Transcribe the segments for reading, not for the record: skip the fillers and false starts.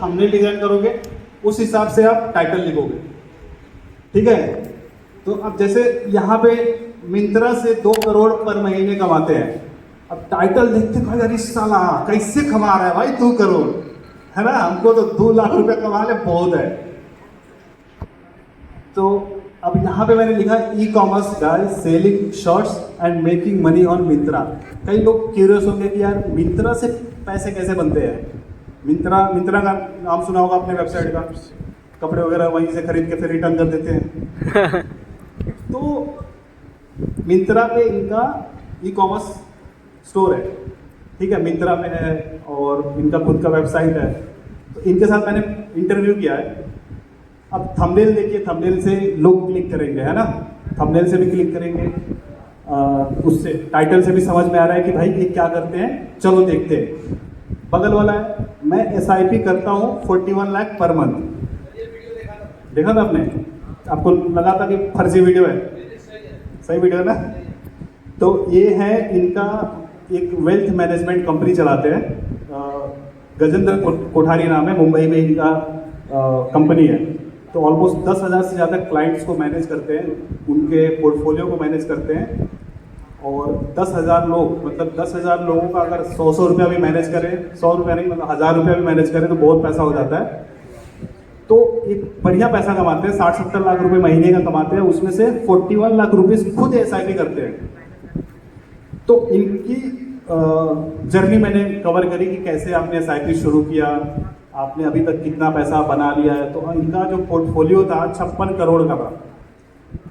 Thumbnail design करोगे, उस हिसाब से आप टाइटल लिखोगे। ठीक है, तो अब जैसे यहाँ पे मिंत्रा से 2 करोड़ पर महीने कमाते हैं। अब टाइटल देखते भाई, अरे साला कैसे कमा रहा है भाई 2 करोड़, है ना, हमको तो 2 लाख रुपए कमा ले बहुत है। तो अब यहाँ पे मैंने लिखा e commerce guy selling shorts and making money on Myntra. कई लोग क्यूरियस होंगे कि यार मिंत्रा से पैसे कैसे बनते हैं। मिंत्रा का नाम सुना होगा अपने वेबसाइट का, कपड़े वगैरह वहीं से खरीद के फिर रिटर्न कर देते हैं। तो मिंत्रा पे इनका ई कॉमर्स स्टोर है, ठीक है, मिंत्रा में है और इनका खुद का वेबसाइट है। तो इनके साथ मैंने इंटरव्यू किया है। अब थंबनेल देखिए, थंबनेल से लोग क्लिक करेंगे, है ना, थंबनेल से भी क्लिक करेंगे, उससे टाइटल से भी समझ में आ रहा है कि भाई ये क्या करते हैं, चलो देखते हैं। बगल वाला है, मैं SIP करता हूँ 41 लाख पर मंथ। देखा था आपने, आपको लगा था कि फर्जी वीडियो है, सही वीडियो है ना। तो ये है इनका एक वेल्थ मैनेजमेंट कंपनी चलाते हैं, गजेंद्र कोठारी नाम है, मुंबई में इनका कंपनी है। तो ऑलमोस्ट 10,000 से ज़्यादा क्लाइंट्स को मैनेज करते हैं, उनके पोर्टफोलियो को मैनेज करते हैं। और 10,000 लोग, मतलब 10,000 लोगों का अगर 100 रुपया भी मैनेज करें, 100 रुपया नहीं मतलब 1000 रुपया भी मैनेज करें तो बहुत पैसा हो जाता है। तो एक बढ़िया पैसा कमाते हैं, 60-70 लाख रुपए महीने का कमाते हैं, उसमें से 41 लाख रुपीस खुद SIP करते हैं। तो इनकी जर्नी मैंने कवर करी कि कैसे आपने SIP शुरू किया, आपने अभी तक कितना पैसा बना लिया है। तो इनका जो पोर्टफोलियो था 56 करोड़ का था,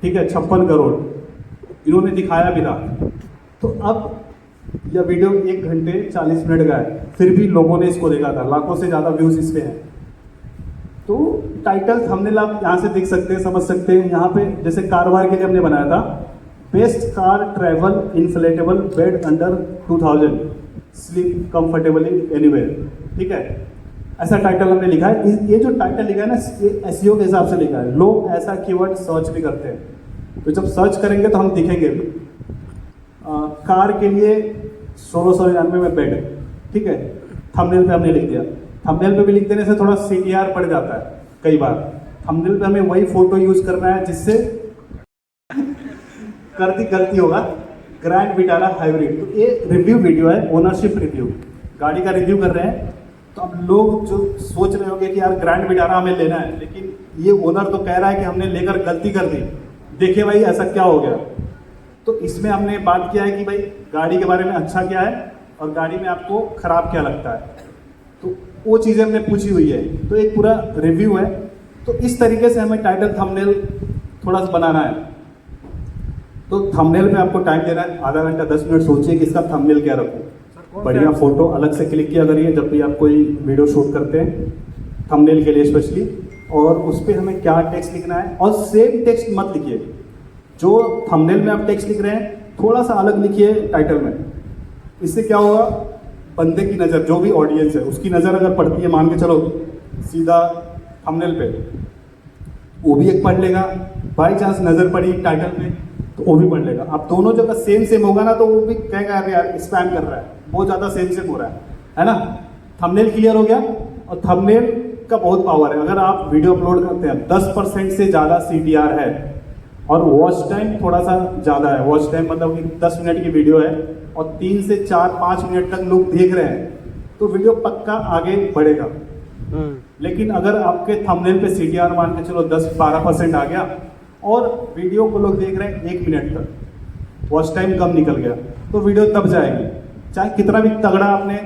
ठीक है, 56 करोड़ इन्होंने दिखाया भी था। तो अब यह वीडियो 1 घंटे 40 मिनट का है, फिर भी लोगों ने इसको देखा था, लाखों से ज़्यादा व्यूज इस पे हैं। तो टाइटल थंबनेल आप यहाँ से देख सकते हैं, समझ सकते हैं। यहाँ पे जैसे कारवार के लिए हमने बनाया था, best car travel inflatable bed under 2000 sleep comfortably anywhere, ठीक है, ऐसा टाइटल हमने लिखा है। ये जो टाइटल लिखा है ना, ये SEO के हिसाब से लिखा है। लोग ऐसा कीवर्ड सर्च भी करते हैं, तो जब सर्च करेंगे तो हम दिखेंगे भी। कार के लिए 1699 में बेड, ठीक है, थंबनेल पे हमने लिख दिया। थंबनेल पे भी लिख देने से थोड़ा CTR पड़ जाता है कई बार। थंबनेल पे हमें वही फोटो यूज करना है जिससे गलती होगा, ग्रैंड विटारा हाइब्रिड। तो ये रिव्यू वीडियो है, ओनरशिप रिव्यू, गाड़ी का रिव्यू कर रहे हैं। तो अब लोग जो सोच रहे होंगे कि यार ग्रैंड विटारा हमें लेना है, लेकिन ये ओनर तो कह रहा है कि हमने लेकर गलती कर दी, देखिए भाई ऐसा क्या हो गया। तो इसमें हमने बात किया है कि भाई गाड़ी के बारे में अच्छा क्या है और गाड़ी में आपको खराब क्या लगता है, तो वो चीज़ें हमने पूछी हुई है। तो एक पूरा रिव्यू है। तो इस तरीके से हमें टाइटल थंबनेल थोड़ा सा बनाना है। तो थंबनेल में आपको टाइम देना है, आधा घंटा 10 मिनट सोचिए कि इसका थंबनेल क्या रखूँ। बढ़िया फोटो अलग से क्लिक किया करिए जब भी आप कोई वीडियो शूट करते हैं, थंबनेल के लिए स्पेशली। और उस पर हमें क्या टेक्स्ट लिखना है, और सेम टेक्स्ट मत लिखिए जो थंबनेल में आप टेक्स्ट लिख रहे हैं, थोड़ा सा अलग लिखिए टाइटल में। इससे क्या होगा, बंदे की नज़र, जो भी ऑडियंस है उसकी नज़र अगर पड़ती है, मान के चलो सीधा थंबनेल पे, वो भी एक पढ़ लेगा। बाई चांस नज़र पड़ी टाइटल पे तो वो भी पढ़ लेगा। अब दोनों जगह सेम होगा ना, तो वो भी कहेगा अरे यार स्पैम कर रहा है, बहुत ज़्यादा सेम हो रहा है ना। थंबनेल क्लियर हो गया। और थंबनेल का बहुत पावर है। अगर आप वीडियो अपलोड करते हैं, 10% से ज़्यादा CTR है और वॉच टाइम थोड़ा सा ज़्यादा है। वॉच टाइम मतलब कि 10 मिनट की वीडियो है और 3 से 4-5 मिनट तक लोग देख रहे हैं, तो वीडियो पक्का आगे बढ़ेगा। लेकिन अगर आपके थंबनेल पे CTR मान के चलो 10-12% आ गया और वीडियो को लोग देख रहे हैं 1 मिनट तक, वॉच टाइम कम निकल गया, तो वीडियो तब जाएगी, चाहे कितना भी तगड़ा आपने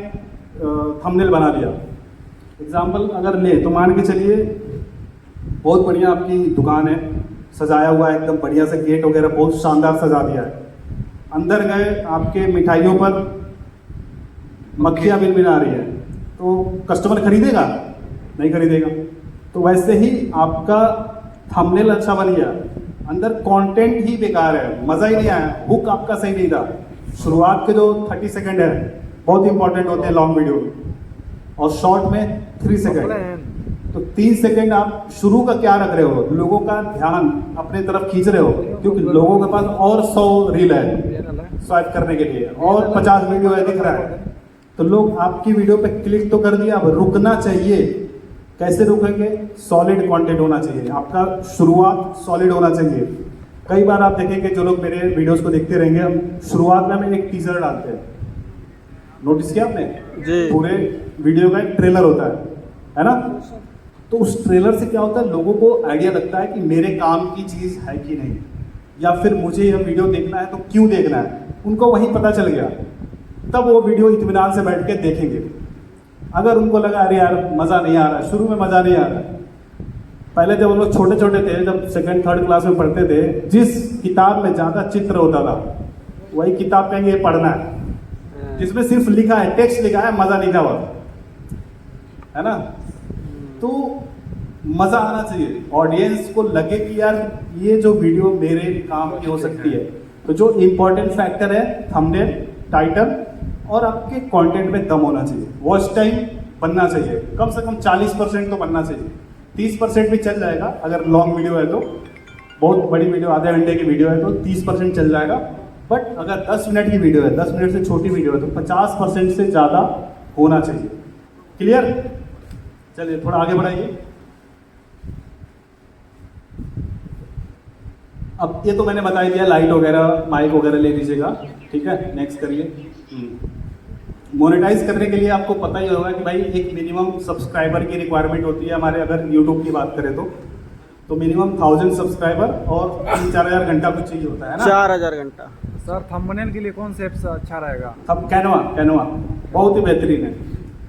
थंबनेल बना लिया। एग्जाम्पल अगर ले तो मान के चलिए बहुत बढ़िया आपकी दुकान है, सजाया हुआ है एकदम बढ़िया से, गेट वगैरह बहुत शानदार सजा दिया है। अंदर गए, आपके मिठाइयों पर मक्खियाँ बिन आ रही है, तो कस्टमर खरीदेगा? नहीं खरीदेगा। तो वैसे ही आपका थंबनेल अच्छा बन गया, अंदर कंटेंट ही बेकार है, मज़ा ही नहीं आया, हुक आपका सही नहीं था। शुरुआत के जो 30 सेकंड है बहुत इंपॉर्टेंट होते हैं लॉन्ग वीडियो में, और शॉर्ट में 3 सेकंड। तो 3 सेकंड आप शुरू का क्या रख रहे हो, लोगों का ध्यान अपने तरफ खींच रहे हो, क्योंकि लोगों के पास और 100 रील है स्वाइप करने के लिए और 50 वीडियो है दिख रहा है, तो लोग आपकी वीडियो पे क्लिक तो कर दिया, अब रुकना चाहिए। कैसे रुकेंगे? सॉलिड कंटेंट होना चाहिए, आपका शुरुआत सॉलिड होना चाहिए। कई बार आप देखेंगे जो लोग मेरे वीडियोस को देखते रहेंगे, हम शुरुआत में हम एक टीजर डालते हैं, नोटिस किया आपने? जी। पूरे वीडियो का एक ट्रेलर होता है ना? तो उस ट्रेलर से क्या होता है, लोगों को आइडिया लगता है कि मेरे काम की चीज़ है कि नहीं, या फिर मुझे यह वीडियो देखना है तो क्यों देखना है, उनको वहीं पता चल गया। तब वो वीडियो इत्मीनान से बैठ के देखेंगे। अगर उनको लगा अरे यार मज़ा नहीं आ रहा, शुरू में मज़ा नहीं आ रहा, पहले जब हम लोग छोटे छोटे थे, जब सेकंड थर्ड क्लास में पढ़ते थे, जिस किताब में ज़्यादा चित्र होता था वही किताब कहेंगे ये पढ़ना है, जिसमें सिर्फ लिखा है, टेक्स्ट लिखा है, मज़ा लिखा हुआ है ना। तो मज़ा आना चाहिए, ऑडियंस को लगे कि यार ये जो वीडियो मेरे काम की हो सकती है। तो जो इम्पोर्टेंट फैक्टर है थंबनेल, टाइटल और आपके कंटेंट में दम होना चाहिए। वॉच टाइम बनना चाहिए, कम से कम 40% तो बनना चाहिए। 30% भी चल जाएगा अगर लॉन्ग वीडियो है तो, बहुत बड़ी वीडियो आधे घंटे की वीडियो है तो 30% चल जाएगा। बट अगर 10 मिनट की वीडियो है, 10 मिनट से छोटी वीडियो है तो 50% से ज़्यादा होना चाहिए। क्लियर? चलिए थोड़ा आगे बढ़ाइए। अब ये तो मैंने बता ही दिया, लाइट वगैरह माइक वगैरह ले लीजिएगा, ठीक है। नेक्स्ट करिए। मोनेटाइज करने के लिए आपको पता ही होगा कि भाई एक मिनिमम सब्सक्राइबर की रिक्वायरमेंट होती है हमारे, अगर यूट्यूब की बात करें तो मिनिमम 1000 सब्सक्राइबर और 3-4 हज़ार घंटा कुछ चाहिए होता है ना। 4000 घंटा। सर थंबनेल के लिए कौन सा ऐप अच्छा रहेगा? अब कैनवा बहुत ही बेहतरीन है।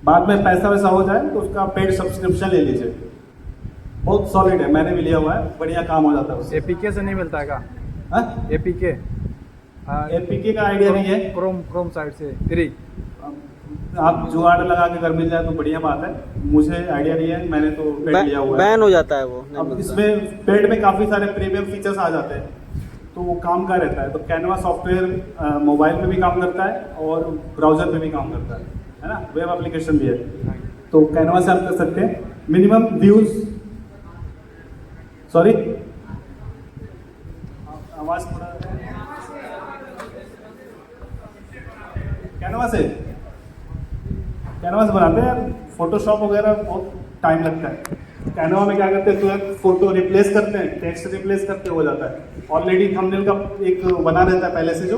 बाद में पैसा वैसा हो जाए तो उसका पेड सब्सक्रिप्शन ले लीजिए, बहुत सॉलिड है, मैंने भी लिया हुआ है, बढ़िया काम हो जाता है उससे। एपीके से नहीं मिलता है क्या? एपीके एपीके का आइडिया नहीं है, क्रोम साइट से फ्री। आप जुगाड़ लगा के अगर मिल जाए तो बढ़िया बात है, मुझे आइडिया नहीं है, मैंने तो पेड लिया हुआ है। बैन हो जाता है वो। अब इसमें पेड में काफ़ी सारे प्रीमियम फीचर्स आ जाते हैं, तो वो काम का रहता है। तो कैनवा सॉफ्टवेयर मोबाइल पे भी काम करता है और ब्राउजर पे भी काम करता है ना, वेब एप्लीकेशन भी है। तो कैनवा से आप कर सकते हैं। मिनिमम व्यूज, सॉरी आवाज़ थोड़ा, कैनवा से बनाते हैं यार, फोटोशॉप वगैरह बहुत टाइम लगता है। कैनवा में क्या करते हैं, तो फोटो रिप्लेस करते हैं, टेक्स्ट रिप्लेस करते हो जाता है। ऑलरेडी थंबनेल का एक बना रहता है पहले से, जो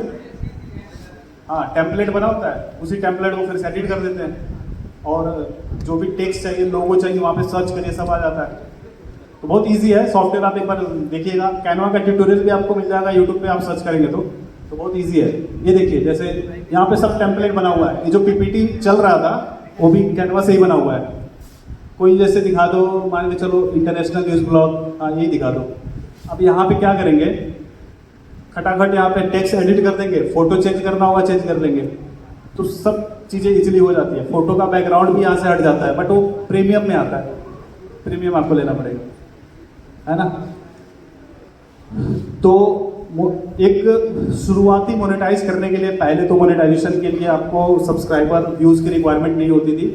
टेम्पलेट बना होता है, उसी टेम्पलेट को फिर से एडिट कर देते हैं, और जो भी टेक्स्ट चाहिए, लोगो चाहिए, वहाँ पे सर्च करिए, सब आ जाता है। तो बहुत इजी है सॉफ्टवेयर, आप एक बार देखिएगा। कैनवा का ट्यूटोरियल भी आपको मिल जाएगा यूट्यूब पे, आप सर्च करेंगे तो बहुत इजी है। ये देखिए, जैसे यहाँ पे सब टेम्पलेट बना हुआ है, ये जो पीपीटी चल रहा था वो भी कैनवा से ही बना हुआ है। कोई जैसे दिखा दो, मान के चलो इंटरनेशनल न्यूज़ ब्लॉग, यही दिखा दो। अब यहाँ पे क्या करेंगे, खटाखट यहाँ पे टेक्स्ट एडिट कर देंगे, फोटो चेंज करना होगा चेंज कर लेंगे, तो सब चीज़ें इजीली हो जाती है। फोटो का बैकग्राउंड भी यहाँ से हट जाता है, बट वो प्रीमियम में आता है, प्रीमियम आपको लेना पड़ेगा, है ना। तो एक शुरुआती मोनेटाइज करने के लिए, पहले तो मोनेटाइजेशन के लिए आपको सब्सक्राइबर व्यूज़ की रिक्वायरमेंट नहीं होती थी।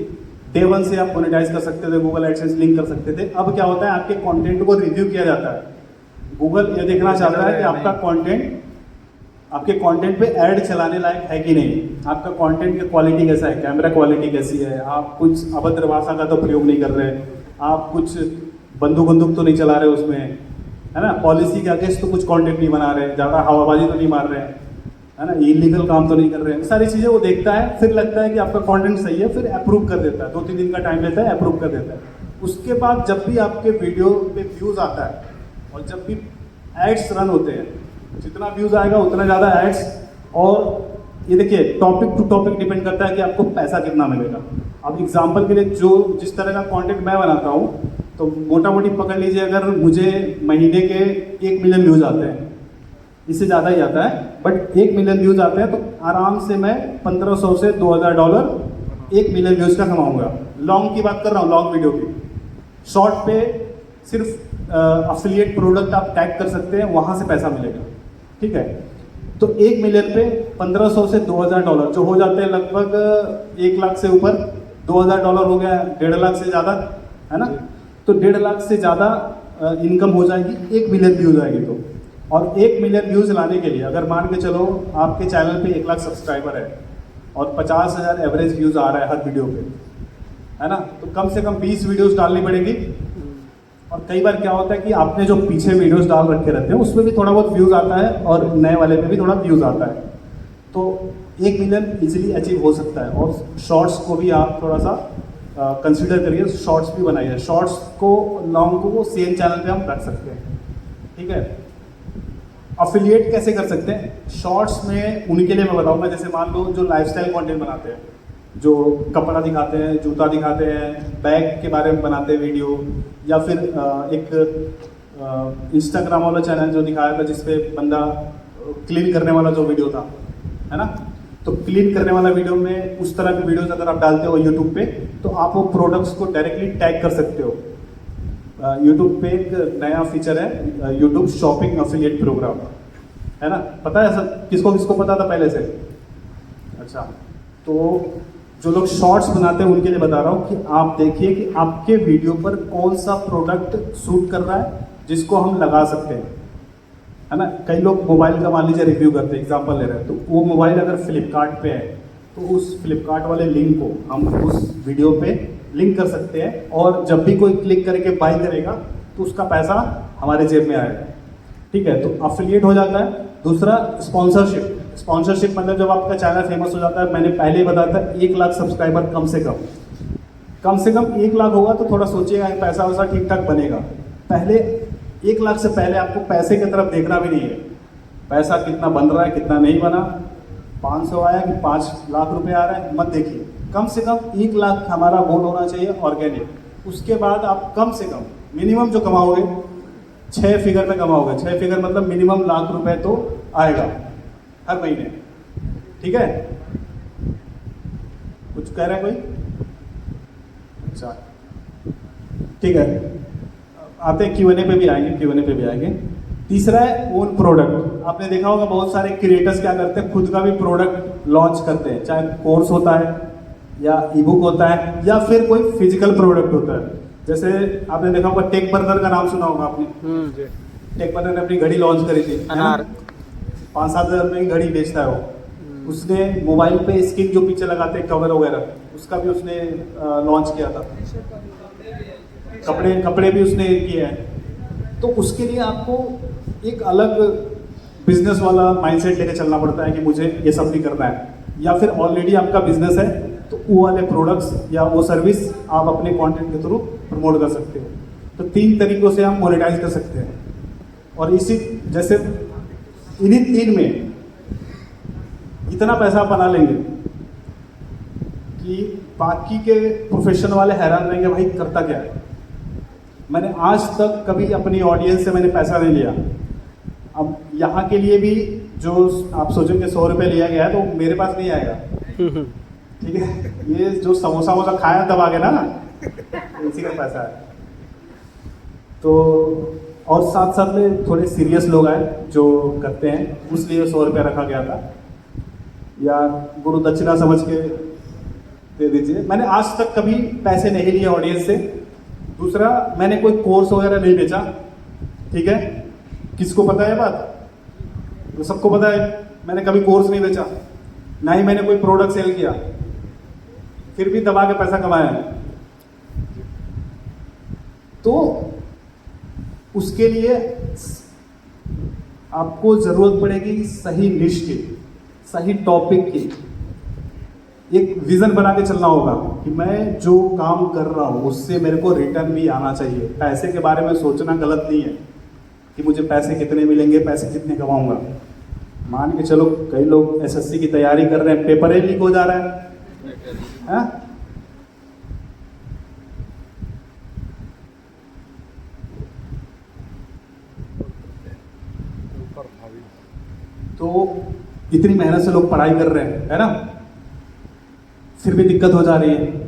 डे 1 से आप मोनेटाइज कर सकते थे, गूगल एडसेंस लिंक कर सकते थे। अब क्या होता है, आपके कंटेंट को रिव्यू किया जाता है। गूगल ये देखना चाहता है कि आपका कंटेंट, आपके कंटेंट पे ऐड चलाने लायक है कि नहीं, आपका कंटेंट की क्वालिटी कैसा है, कैमरा क्वालिटी कैसी है, आप कुछ अभद्र भाषा का तो प्रयोग नहीं कर रहे, आप कुछ बंदूक तो नहीं चला रहे उसमें, है ना, पॉलिसी के अगेंस्ट तो कुछ कंटेंट नहीं बना रहे, ज़्यादा हवाबाजी तो नहीं मार रहे हैं, है ना, इलीगल काम तो नहीं कर रहे हैं। सारी चीज़ें वो देखता है, फिर लगता है कि आपका कंटेंट सही है, फिर अप्रूव कर देता है। 2-3 दिन का टाइम लेता है, अप्रूव कर देता है। उसके बाद जब भी आपके वीडियो पे व्यूज़ आता है और जब भी एड्स रन होते हैं, जितना व्यूज़ आएगा उतना ज़्यादा एड्स, और ये देखिए टॉपिक टू टॉपिक डिपेंड करता है कि आपको पैसा कितना मिलेगा। अब एग्जाम्पल के लिए जो जिस तरह का कंटेंट मैं बनाता हूँ, तो मोटा मोटी पकड़ लीजिए, अगर मुझे महीने के 1 मिलियन व्यूज़ आते हैं, इससे ज़्यादा ही आता है, बट 1 मिलियन व्यूज़ आते हैं, तो आराम से मैं $1500 से $2000 1 मिलियन व्यूज़ का कमाऊँगा। लॉन्ग की बात कर रहा हूँ, लॉन्ग वीडियो की। शॉर्ट पे सिर्फ अफिलिएट प्रोडक्ट आप टैग कर सकते हैं, वहाँ से पैसा मिलेगा, ठीक है। तो 1 मिलियन पे $1500 से $2000 जो हो जाते हैं लगभग 1 लाख से ऊपर, $2000 हो गया 1.5 लाख से ज़्यादा, है ना। तो 1.5 लाख से ज़्यादा इनकम हो जाएगी 1 मिलियन व्यूज़ आएगी तो। और 1 मिलियन व्यूज़ लाने के लिए अगर मान के चलो आपके चैनल पे 1 लाख सब्सक्राइबर है और 50,000 एवरेज व्यूज़ आ रहा है हर वीडियो पे, है ना, तो कम से कम 20 वीडियोस डालनी पड़ेगी। और कई बार क्या होता है कि आपने जो पीछे वीडियोस डाल रखे रहते हैं उसमें भी थोड़ा बहुत व्यूज़ आता है और नए वाले में भी थोड़ा व्यूज़ आता है, तो 1 मिलियन इजीली अचीव हो सकता है। और शॉर्ट्स को भी आप थोड़ा सा कंसिडर करिए, शॉर्ट्स भी बनाइए, शॉर्ट्स को लॉन्ग को वो सेम चैनल पे हम रख सकते हैं, ठीक है। अफिलिएट कैसे कर सकते हैं शॉर्ट्स में, उनके लिए मैं बताऊंगा, जैसे मान लो जो लाइफस्टाइल कंटेंट बनाते हैं, जो कपड़ा दिखाते हैं, जूता दिखाते हैं, बैग के बारे में बनाते हैं वीडियो, या फिर एक इंस्टाग्राम वाला चैनल जो दिखाया था जिसपे बंदा क्लीन करने वाला जो वीडियो था, है ना, तो क्लीन करने वाला वीडियो में उस तरह के वीडियोस अगर आप डालते हो यूट्यूब पे, तो आप वो प्रोडक्ट्स को डायरेक्टली टैग कर सकते हो। यूट्यूब पे एक नया फीचर है यूट्यूब शॉपिंग अफिलिएट प्रोग्राम, है ना, पता है सब किसको किसको पता था पहले से? अच्छा, तो जो लोग शॉर्ट्स बनाते हैं उनके लिए बता रहा हूँ कि आप देखिए कि आपके वीडियो पर कौन सा प्रोडक्ट सूट कर रहा है जिसको हम लगा सकते हैं, है ना। कई लोग मोबाइल का मान लीजिए रिव्यू करते हैं, एग्जांपल ले रहे हैं, तो वो मोबाइल अगर फ्लिपकार्ट पे है तो उस फ्लिपकार्ट वाले लिंक को हम उस वीडियो पे लिंक कर सकते हैं, और जब भी कोई क्लिक करके बाय करेगा तो उसका पैसा हमारे जेब में आएगा, ठीक है। तो अफिलिएट हो जाता है। दूसरा स्पॉन्सरशिप, स्पॉन्सरशिप मतलब जब आपका चैनल फेमस हो जाता है, मैंने पहले ही बताया था 1 लाख सब्सक्राइबर कम से कम 1 लाख होगा तो थोड़ा सोचिएगा पैसा वैसा ठीक ठाक बनेगा। पहले 1 लाख से पहले आपको पैसे की तरफ देखना भी नहीं है, पैसा कितना बन रहा है कितना नहीं बना, 500 आया कि 5 लाख रुपए आ रहा है, मत देखिए। कम से कम 1 लाख हमारा गोल होना चाहिए ऑर्गेनिक। उसके बाद आप कम से कम मिनिमम जो कमाओगे 6 फिगर में कमाओगे, 6 फिगर मतलब मिनिमम लाख रुपए तो आएगा हर महीने, ठीक है। कुछ कह रहा है कोई? अच्छा, ठीक है, आते हैं Q&A पे भी आएंगे, Q&A पे भी आएंगे। तीसरा है ओन प्रोडक्ट। आपने देखा होगा बहुत सारे क्रिएटर्स क्या करते हैं, खुद का भी प्रोडक्ट लॉन्च करते हैं, चाहे कोर्स होता है या ई बुक होता है या फिर कोई फिजिकल प्रोडक्ट होता है। जैसे आपने देखा होगा टेक बर्नर का नाम सुना होगा आपने, टेक बर्नर ने अपनी घड़ी लॉन्च करी थी, अनार 5-7 हज़ार रुपये की घड़ी बेचता है वो। उसने मोबाइल पे स्क्रीन जो पीछे लगाते हैं कवर वगैरह उसका भी उसने लॉन्च किया था, कपड़े भी उसने किए हैं। तो उसके लिए आपको एक अलग बिजनेस वाला माइंडसेट लेके चलना पड़ता है कि मुझे ये सब भी करना है, या फिर ऑलरेडी आपका बिजनेस है तो वो वाले प्रोडक्ट्स या वो सर्विस आप अपने कंटेंट के थ्रू प्रमोट कर सकते हो। तो 3 तरीकों से हम मोनेटाइज कर सकते हैं, और इसी जैसे इन्हीं 3 में इतना पैसा बना लेंगे कि बाकी के प्रोफेशन वाले हैरान रहेंगे भाई करता क्या है। मैंने आज तक कभी अपनी ऑडियंस से मैंने पैसा नहीं लिया। अब यहाँ के लिए भी जो आप सोचेंगे 100 रुपये लिया गया है तो मेरे पास नहीं आएगा, ठीक है। ये जो समोसा वोसा खाया दबा के ना इसी का पैसा है। तो और साथ साथ में थोड़े सीरियस लोग आए जो करते हैं, उसलिए 100 रुपये रखा गया था, या गुरु दक्षिणा समझ के दे दीजिए। मैंने आज तक कभी पैसे नहीं लिए ऑडियंस से। दूसरा, मैंने कोई कोर्स वगैरह नहीं बेचा, ठीक है। किसको पता है बात? तो सबको पता है मैंने कभी कोर्स नहीं बेचा, ना ही मैंने कोई प्रोडक्ट सेल किया, फिर भी दबा के पैसा कमाया है। तो उसके लिए आपको जरूरत पड़ेगी सही निश की, सही टॉपिक की। एक विजन बना के चलना होगा कि मैं जो काम कर रहा हूं उससे मेरे को रिटर्न भी आना चाहिए। पैसे के बारे में सोचना गलत नहीं है कि मुझे पैसे कितने मिलेंगे, पैसे कितने कमाऊंगा। मान के चलो कई लोग एसएससी की तैयारी कर रहे हैं, पेपर ही लीक हो जा रहा है? तो इतनी मेहनत से लोग पढ़ाई कर रहे हैं, है ना, फिर भी दिक्कत हो जा रही है।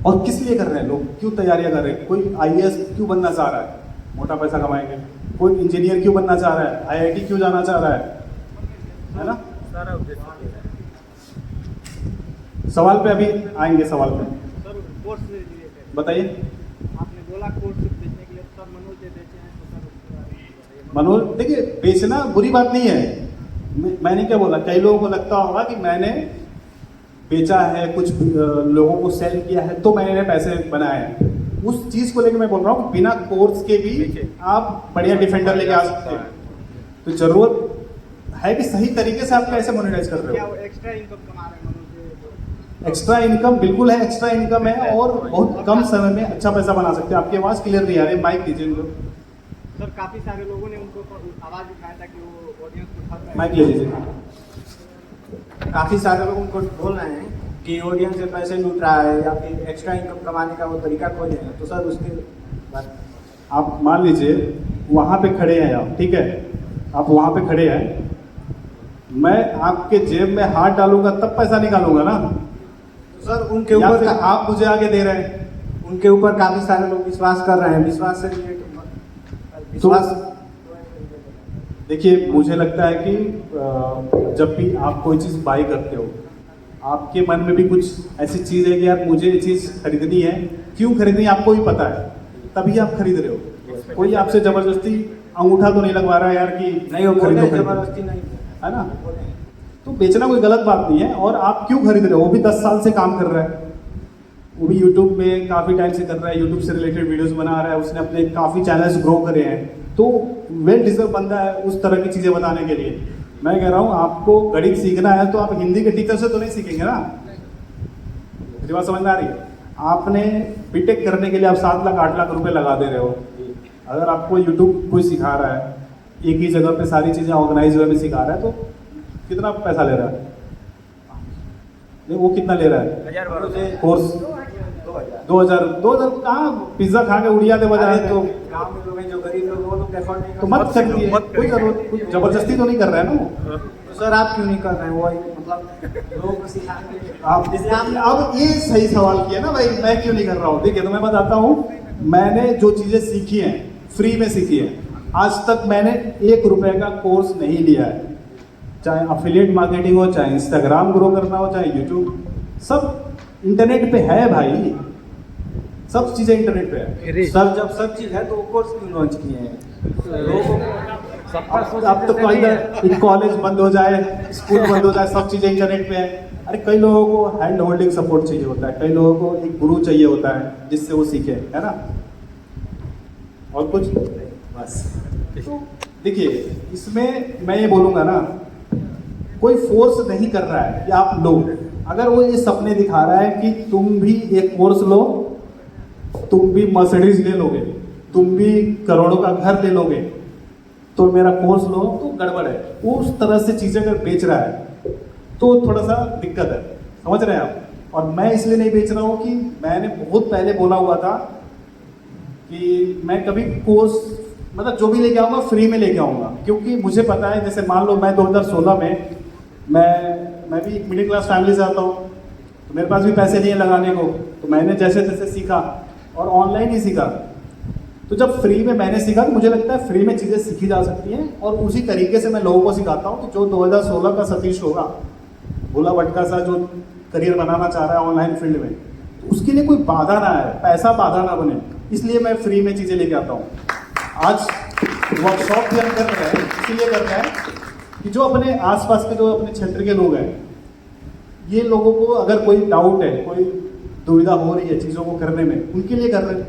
और किस लिए कर रहे हैं लोग, क्यों तैयारियां कर रहे हैं? कोई आईएएस क्यों बनना चाह रहा है, मोटा पैसा कमाएंगे। कोई इंजीनियर क्यों बनना चाह रहा है, आईआईटी क्यों जाना चाह रहा है ना। सारा उद्देश्य सवाल पे अभी आएंगे, सवाल पे सर कोर्स ले लिए थे, बताइए। आपने बोला कोर्स बेचने के लिए, सर मनोज दे देते हैं तो सर उसके बारे में बताइए। मनोज, देखिए बेचना बुरी बात नहीं है। मैंने क्या बोला, कई लोगों को लगता होगा कि मैंने बेचा है, कुछ लोगों को सेल किया है, तो मैंने पैसे बनाए हैं। उस चीज़ को लेकर मैं बोल रहा हूँ कि बिना कोर्स के भी आप बढ़िया डिफेंडर लेके आ सकते हैं। तो जरूरत है कि सही तरीके से आप कैसे मोनेटाइज कर रहे क्या हो। वो एक्स्ट्रा इनकम कमा रहे हैं मनोज? एक्स्ट्रा इनकम बिल्कुल है, एक्स्ट्रा इनकम है और बहुत कम समय में अच्छा पैसा बना सकते हैं। आपकी आवाज़ क्लियर नहीं आ रही, माइक दीजिए इनको, सर काफी सारे लोगों ने उनको आवाज उठाया था कि वो ऑडियंस को ठग रहे हैं। माइक ले लीजिए। काफ़ी सारे लोग उनको बोल रहे हैं कि ऑडियंस से पैसे लूट रहा है या फिर एक्स्ट्रा इनकम कमाने का वो तरीका खोज रहे हैं। तो सर उसके बाद आप मान लीजिए वहाँ पे खड़े हैं आप, ठीक है, आप वहाँ पे खड़े हैं, मैं आपके जेब में हाथ डालूंगा तब पैसा निकालूंगा ना। तो सर उनके या ऊपर फिर आप मुझे आगे दे रहे हैं। उनके ऊपर काफ़ी सारे लोग विश्वास कर रहे हैं। विश्वास से रिलेटेड विश्वास देखिए, मुझे लगता है कि जब भी आप कोई चीज़ बाई करते हो, आपके मन में भी कुछ ऐसी चीज़ है कि यार मुझे ये चीज़ खरीदनी है। क्यों खरीदनी है आपको भी पता है, तभी आप खरीद रहे हो। कोई आपसे जबरदस्ती अंगूठा तो नहीं लगवा रहा है यार कि नहीं हो, खरीदो, बोले खरीदो। जबरदस्ती नहीं है ना। तो बेचना कोई गलत बात नहीं है। और आप क्यों खरीद रहे हो, वो भी 10 साल से काम कर रहा है, वो भी यूट्यूब में काफ़ी टाइम से कर रहा है, यूट्यूब से रिलेटेड वीडियोस बना रहा है, उसने अपने काफ़ी चैनल्स ग्रो करे हैं, तो वेल डिजर्व बंदा है उस तरह की चीज़ें बताने के लिए। मैं कह रहा हूँ आपको गणित सीखना है तो आप हिंदी के टीचर से तो नहीं सीखेंगे ना। मेरी बात समझ में आ रही है। आपने बीटेक करने के लिए आप 7 लाख 8 लाख रुपए लगा दे रहे हो। अगर आपको यूट्यूब कोई सिखा रहा है, एक ही जगह पे सारी चीज़ें ऑर्गेनाइज वे में सिखा रहा है, तो कितना पैसा ले रहा है? नहीं, वो कितना ले रहा है कोर्स? 2000 कहाँ पिज्जा खा के उड़िया दे बजा अरे रहे तो तो गाँव में लोग हैं जो गरीब लोग, वो लोग अफोर्ड नहीं कर तो मत करिए। कोई जरूरत, कुछ जबरदस्ती तो नहीं कर रहा है ना वो। तो सर आप क्यों नहीं कर रहे हैं? वो मतलब लोगों को सिखाने के लिए आप अब ये सही सवाल किया ना भाई, मैं क्यों नहीं कर रहा हूँ। देखिए, तो मैं बताता हूँ, मैंने जो चीज़ें सीखी हैं फ्री में सीखी है। आज तक मैंने 1 रुपए का कोर्स नहीं लिया है, चाहे अफिलिएट मार्केटिंग हो, चाहे इंस्टाग्राम ग्रो करना हो, चाहे यूट्यूब, सब इंटरनेट पे है भाई, सब चीज़ें इंटरनेट पे है। सर जब सब चीज़ है तो वो कोर्स क्यों लॉन्च किए हैं? लोगों को अब तो कॉलेज बंद हो जाए, स्कूल बंद हो जाए, सब चीज़ें इंटरनेट पे है। अरे कई लोगों को हैंड होल्डिंग सपोर्ट चाहिए होता है, कई लोगों को एक गुरु चाहिए होता है जिससे वो सीखे, है ना। और कुछ बस। तो देखिए, इसमें मैं ये बोलूँगा ना, कोई फोर्स नहीं कर रहा है कि आप लो। अगर वो ये सपने दिखा रहा है कि तुम भी एक कोर्स लो, तुम भी मर्सिडीज ले लोगे, तुम भी करोड़ों का घर ले लोगे, तो मेरा कोर्स लो, तो गड़बड़ है। वो उस तरह से चीज़ें अगर बेच रहा है तो थोड़ा सा दिक्कत है, समझ रहे हैं आप। और मैं इसलिए नहीं बेच रहा हूँ कि मैंने बहुत पहले बोला हुआ था कि मैं कभी कोर्स, मतलब जो भी लेके आऊँगा फ्री में लेके आऊँगा, क्योंकि मुझे पता है, जैसे मान लो मैं 2016 में मैं भी मिडिल क्लास फैमिली से आता हूँ, तो मेरे पास भी पैसे नहीं है लगाने को, तो मैंने जैसे तैसे सीखा और ऑनलाइन ही सीखा। तो जब फ्री में मैंने सीखा तो मुझे लगता है फ्री में चीज़ें सीखी जा सकती हैं, और उसी तरीके से मैं लोगों को सिखाता हूँ कि जो 2016 का सतीश होगा, भोला भटका सा जो करियर बनाना चाह रहा है ऑनलाइन फील्ड में, तो उसके लिए कोई बाधा ना आए, पैसा बाधा ना बने, इसलिए मैं फ्री में चीज़ें लेके आता हूँ। आज वर्कशॉप भी हम कर रहे हैं, इसीलिए कर रहे हैं कि जो अपने आसपास के, जो अपने क्षेत्र के लोग हैं, ये लोगों को अगर कोई डाउट है, कोई दुविधा हो रही है चीज़ों को करने में, उनके लिए कर रहे हैं।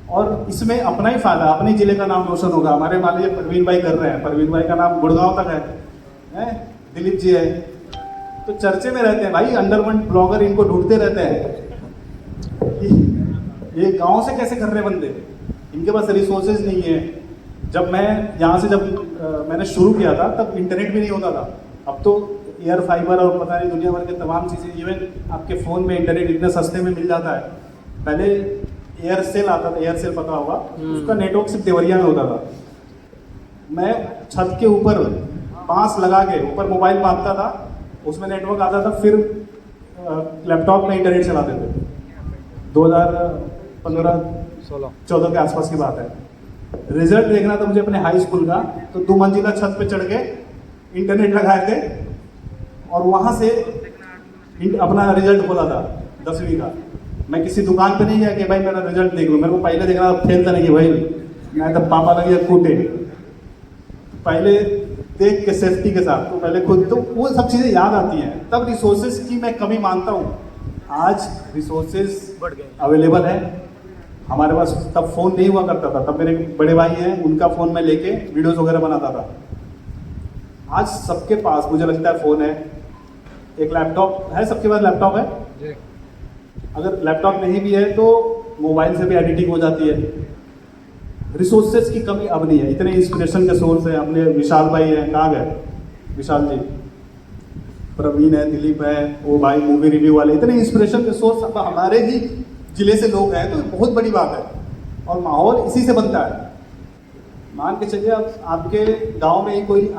और इसमें अपना ही फायदा, अपने जिले का नाम रोशन होगा। हमारे मान लीजिए परवीन भाई कर रहे हैं, परवीन भाई का नाम गुड़गांव तक है, दिलीप जी है, तो चर्चे में रहते हैं भाई, अंडरवर्ल्ड ब्लॉगर इनको ढूंढते रहते हैं। ये गांव से कैसे कर रहे बंदे, इनके पास रिसोर्सेज नहीं है। जब मैं यहाँ से मैंने शुरू किया था तब इंटरनेट भी नहीं होता था। अब तो एयर फाइबर और पता नहीं दुनिया भर के तमाम चीज़ें, इवन आपके फ़ोन में इंटरनेट इतने सस्ते में मिल जाता है। पहले एयरसेल आता था, एयरसेल पता होगा, उसका नेटवर्क सिर्फ देवरिया में होता था। मैं छत के ऊपर बांस लगा के ऊपर मोबाइल बांधता था, उसमें नेटवर्क आता था, फिर लैपटॉप में इंटरनेट चलाते थे। 2015-14 के आसपास की बात है। रिजल्ट देखना था मुझे अपने हाई स्कूल का, तो 2 मंजिला छत पे चढ़ के इंटरनेट लगाए थे और वहाँ से अपना रिजल्ट खोला था 10वीं का। मैं किसी दुकान पे नहीं गया कि भाई मेरा रिजल्ट देख लो, मेरे को पहले देखना था, फेल था नहीं कि भाई मैं तो पापा लगे कूटे। पहले देख के सेफ्टी के साथ, तो पहले खुद, तो वो सब चीज़ें याद आती हैं। तब रिसोर्सेज की मैं कमी मानता हूँ। आज रिसोर्सेज बढ़ गए। अवेलेबल है हमारे पास। तब फ़ोन नहीं हुआ करता था, तब मेरे बड़े भाई हैं, उनका फ़ोन में लेके वीडियोस वगैरह बनाता था। आज सबके पास मुझे लगता है फ़ोन है, एक लैपटॉप है, सबके पास लैपटॉप है। जी। अगर लैपटॉप नहीं भी है तो मोबाइल से भी एडिटिंग हो जाती है। रिसोर्सेज की कमी अब नहीं है। इतने इंस्पिरेशन के सोर्स हैं, अपने विशाल भाई हैं, कहाँ गए विशाल जी, प्रवीण है, दिलीप है, वो भाई मूवी रिव्यू वाले, इतने इंस्पिरेशन के सोर्स अब हमारे ही जिले से लोग हैं, तो बहुत बड़ी बात है। और माहौल इसी से बनता है। मान के चलिए अब आपके गांव में ही कोई